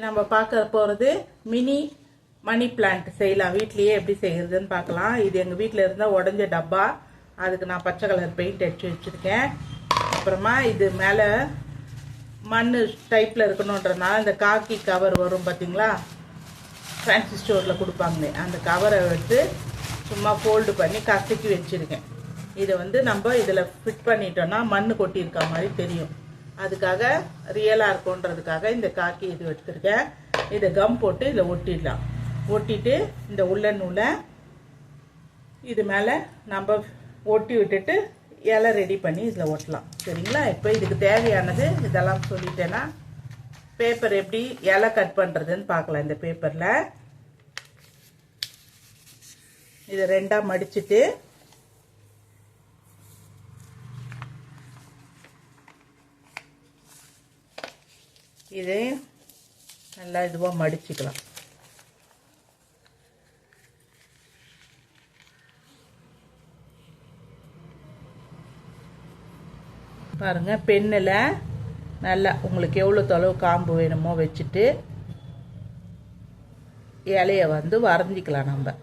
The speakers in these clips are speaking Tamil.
நம்ம பார்க்க போகிறது மினி மணி பிளான்ட் செய்யலாம். வீட்லேயே எப்படி செய்கிறதுன்னு பார்க்கலாம். இது எங்கள் வீட்டில் இருந்தால் உடஞ்ச டப்பா. அதுக்கு நான் பச்சை கலர் பெயிண்ட் அடித்து வச்சுருக்கேன். அப்புறமா இது மேலே மண் டைப்பில் இருக்கணுன்றதுனால இந்த காக்கி கவர் வரும் பார்த்தீங்களா, ஃபேன்சி ஸ்டோரில் கொடுப்பாங்களே, அந்த கவரை எடுத்து சும்மா ஃபோல்டு பண்ணி கசக்கி வச்சுருக்கேன். இதை நம்ம இதில் ஃபிட் பண்ணிட்டோன்னா மண் கொட்டியிருக்க மாதிரி தெரியும். அதுக்காக ரியலாக இருக்கும்ன்றதுக்காக இந்த காக்கி இது எடுத்துருக்கேன். இதை கம் போட்டு இதில் ஒட்டிடலாம். ஒட்டிட்டு இந்த உள்ள நூலை இது மேலே நம்ம ஒட்டி விட்டுட்டு இலை ரெடி பண்ணி இதில் ஒட்டலாம். சரிங்களா? இப்போ இதுக்கு தேவையானது இதெல்லாம் சொல்லிட்டேன்னா பேப்பர் எப்படி இலை கட் பண்ணுறதுன்னு பார்க்கலாம். இந்த பேப்பரில் இதை ரெண்டாக மடிச்சுட்டு இதை நல்லா இதுவாக மடிச்சுக்கலாம். பாருங்க, பெண்ணில் நல்லா உங்களுக்கு எவ்வளோ தொலைவு காம்பு வேணுமோ வச்சுட்டு இலையை வரைஞ்சிக்கலாம். நம்ம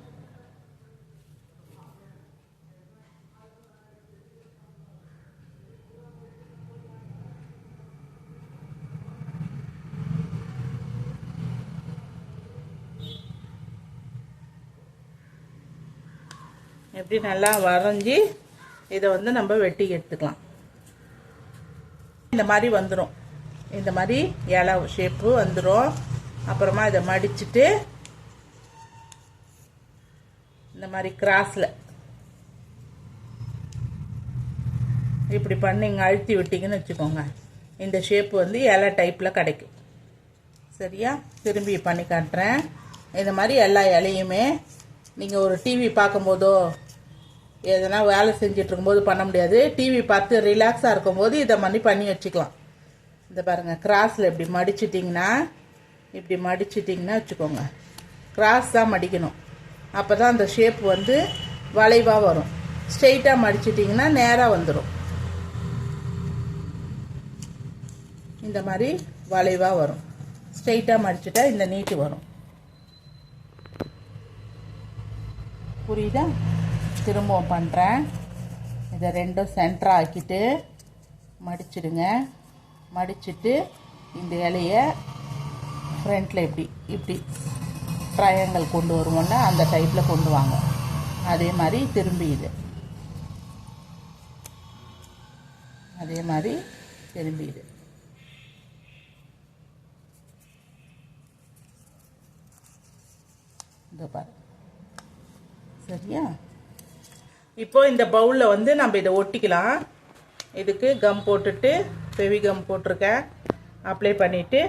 எப்படி நல்லா வரைஞ்சி இதை நம்ம வெட்டி எடுத்துக்கலாம். இந்த மாதிரி வந்துடும். இந்த மாதிரி இலை ஷேப்பு வந்துடும். அப்புறமா இதை மடிச்சுட்டு இந்த மாதிரி கிராஸில் இப்படி பண்ணி இங்கே அழுத்தி விட்டிங்கன்னு வச்சுக்கோங்க, இந்த ஷேப்பு இலை டைப்பில் கிடைக்கும். சரியா? திரும்பி பண்ணி காட்டுறேன். இந்த மாதிரி எல்லா இலையுமே நீங்கள் ஒரு டிவி பார்க்கும்போதோ எதனா வேலை செஞ்சுட்டு இருக்கும்போது பண்ண முடியாது. டிவி பார்த்து ரிலாக்ஸாக இருக்கும்போது இதை பண்ணி வச்சுக்கலாம். இந்த பாருங்கள், கிராஸில் இப்படி மடிச்சிட்டிங்கன்னா வச்சுக்கோங்க. கிராஸ் தான் மடிக்கணும். அப்போ தான் அந்த ஷேப் வளைவாக வரும். ஸ்ட்ரெயிட்டாக மடிச்சிட்டிங்கன்னா நேராக வந்துடும். இந்த மாதிரி வளைவாக வரும். ஸ்ட்ரெயிட்டாக மடிச்சிட்டா இந்த நீட்டு வரும். புரியுதா? திரும்பவும் பண்ணுறேன். இதை ரெண்டும் சென்டராக ஆக்கிட்டு மடிச்சிடுங்க. மடிச்சுட்டு இந்த இலையை ஃப்ரண்ட்டில் இப்படி ட்ரையாங்கிள் கொண்டு வருவோம்ல, அந்த டைப்பில் கொண்டு வாங்க. அதே மாதிரி திரும்பி இது இதோ பாரு. சரியா? இப்போ இந்த பவுலில் நம்ம இதை ஒட்டிக்கலாம். இதுக்கு கம் போட்டுட்டு ஃபெவி கம் போட்டிருக்கேன். அப்ளை பண்ணிவிட்டு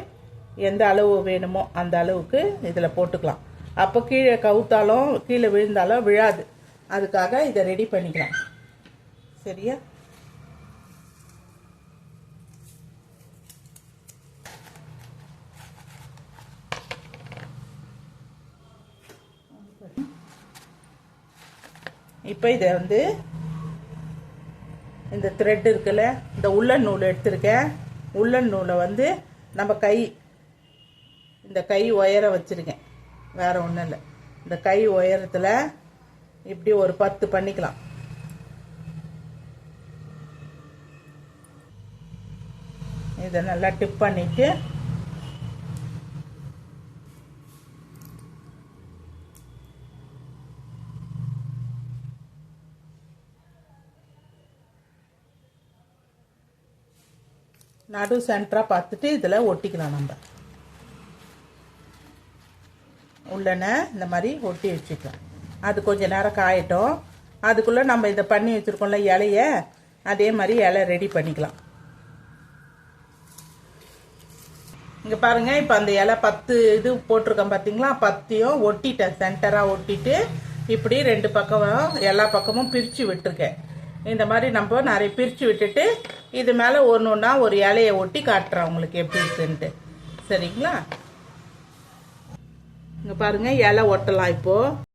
எந்த அளவு வேணுமோ அந்த அளவுக்கு இதில் போட்டுக்கலாம். அப்போ கீழே கவுத்தாலும் கீழே விழுந்தாலும் விழாது. அதுக்காக இதை ரெடி பண்ணிக்கலாம். சரியா? இப்போ இதை இந்த த்ரெட் இருக்குல்ல, இந்த உள்ளன் நூல் எடுத்திருக்கேன். உள்ளன் நூலை நம்ம இந்த கை உயர வச்சுருக்கேன். வேறு ஒன்றும் இல்லை. இந்த கை உயரத்தில் இப்படி ஒரு 10 பண்ணிக்கலாம். இதை நல்லா டிப் பண்ணிவிட்டு நடு சென்டராக பார்த்துட்டு இதில் ஒட்டிக்கலாம். நம்ம உள்ளன இந்த மாதிரி ஒட்டி வச்சுக்கலாம். அது கொஞ்சம் நேரம் காயட்டும். அதுக்குள்ளே நம்ம இதை பண்ணி வச்சுருக்கோம்ல இலையை, அதே மாதிரி இலை ரெடி பண்ணிக்கலாம். இங்கே பாருங்கள், இப்போ அந்த இலை 10 இது போட்டிருக்கேன் பார்த்தீங்களா, 10யும் ஒட்டிட்டேன். சென்டராக ஒட்டிட்டு இப்படி 2 பக்கம் எல்லா பக்கமும் பிரித்து விட்டுருக்கேன். இந்த மாதிரி நம்ம நிறைய பிரித்து விட்டுட்டு இது மேலே ஒன்று ஒரு இலையை ஒட்டி காட்டுறேன் உங்களுக்கு எப்படி இருக்குன்ட்டு. சரிங்களா? இங்கே பாருங்கள், இலை ஒட்டலாம். இப்போது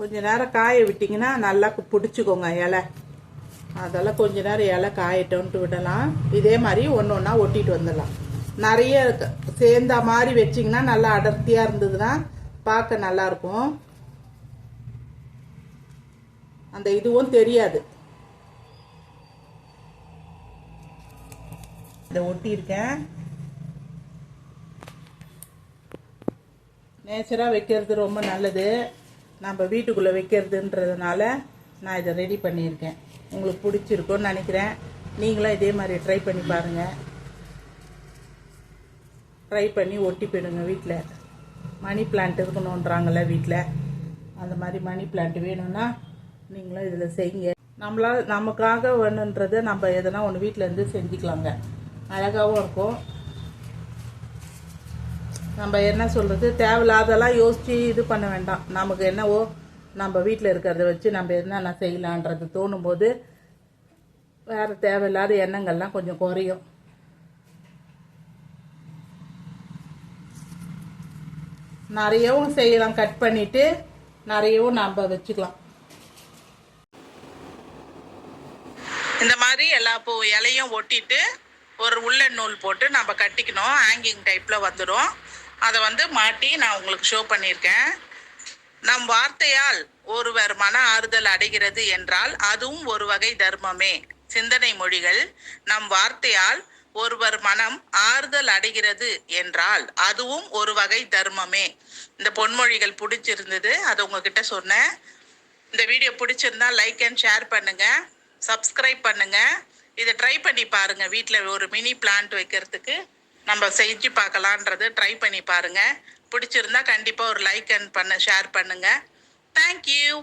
கொஞ்ச நேரம் காய விட்டிங்கன்னா நல்லா பிடிச்சிக்கோங்க இலை. அதெல்லாம் கொஞ்ச நேரம் இலை காயட்டோன்ட்டு விடலாம். இதே மாதிரி ஒன்று ஒன்றா ஒட்டிட்டு வந்துடலாம். நிறைய சேர்ந்த மாதிரி வச்சிங்கன்னா நல்லா அடர்த்தியாக இருந்ததுன்னா பார்க்க நல்லாயிருக்கும். அந்த இதுவும் தெரியாது. இதை ஒட்டியிருக்கேன். நேச்சராக வைக்கிறது ரொம்ப நல்லது. நம்ம வீட்டுக்குள்ளே வைக்கிறதுன்றதுனால நான் இதை ரெடி பண்ணியிருக்கேன். உங்களுக்கு பிடிச்சிருக்கும்னு நினைக்கிறேன். நீங்களும் இதே மாதிரி ட்ரை பண்ணி பாருங்கள். ட்ரை பண்ணி ஒட்டி போயிடுங்க. வீட்டில் மணி பிளான்ட் இருக்கணுன்றாங்கள வீட்டில், அந்த மாதிரி மணி பிளான்ட் வேணும்னா நீங்களும் இதில் செய்யுங்க. நமக்காக வேணுன்றதை நம்ம எதனா ஒன்று வீட்டில் இருந்து செஞ்சுக்கலாங்க. அழகாகவும் இருக்கும். நம்ம என்ன சொல்கிறது, தேவையில்லாதெல்லாம் யோசித்து இது பண்ண வேண்டாம். நமக்கு என்னவோ நம்ம வீட்டில் இருக்கிறத வச்சு நம்ம என்னென்ன செய்யலான்றது தோணும் போது வேறு தேவையில்லாத எண்ணங்கள்லாம் கொஞ்சம் குறையும். நிறையவும் செய்யலாம். கட் பண்ணிவிட்டு நிறையவும் நம்ம வச்சுக்கலாம். இந்த மாதிரி எல்லா இலையும் ஒட்டிட்டு ஒரு உள்ளன் நூல் போட்டு நம்ம கட்டிக்கணும். ஹேங்கிங் டைப்பில் வந்துடும். அதை மாட்டி நான் உங்களுக்கு ஷோ பண்ணியிருக்கேன். நம் வார்த்தையால் ஒருவர் மன ஆறுதல் அடைகிறது என்றால் அதுவும் ஒரு வகை தர்மமே. சிந்தனை மொழிகள். நம் வார்த்தையால் ஒருவர் மனம் ஆறுதல் அடைகிறது என்றால் அதுவும் ஒரு வகை தர்மமே. இந்த பொன்மொழிகள் பிடிச்சிருந்தது, அது உங்ககிட்ட சொன்னேன். இந்த வீடியோ பிடிச்சிருந்தா லைக் அண்ட் ஷேர் பண்ணுங்க, சப்ஸ்கிரைப் பண்ணுங்க. இதை ட்ரை பண்ணி பாருங்க. வீட்டில் ஒரு மினி பிளான்ட் வைக்கிறதுக்கு நம்ம செஞ்சு பார்க்கலான்றது ட்ரை பண்ணி பாருங்க. பிடிச்சிருந்தா கண்டிப்பாக ஒரு லைக் அண்ட் ஷேர் பண்ணுங்க. தேங்க்யூ.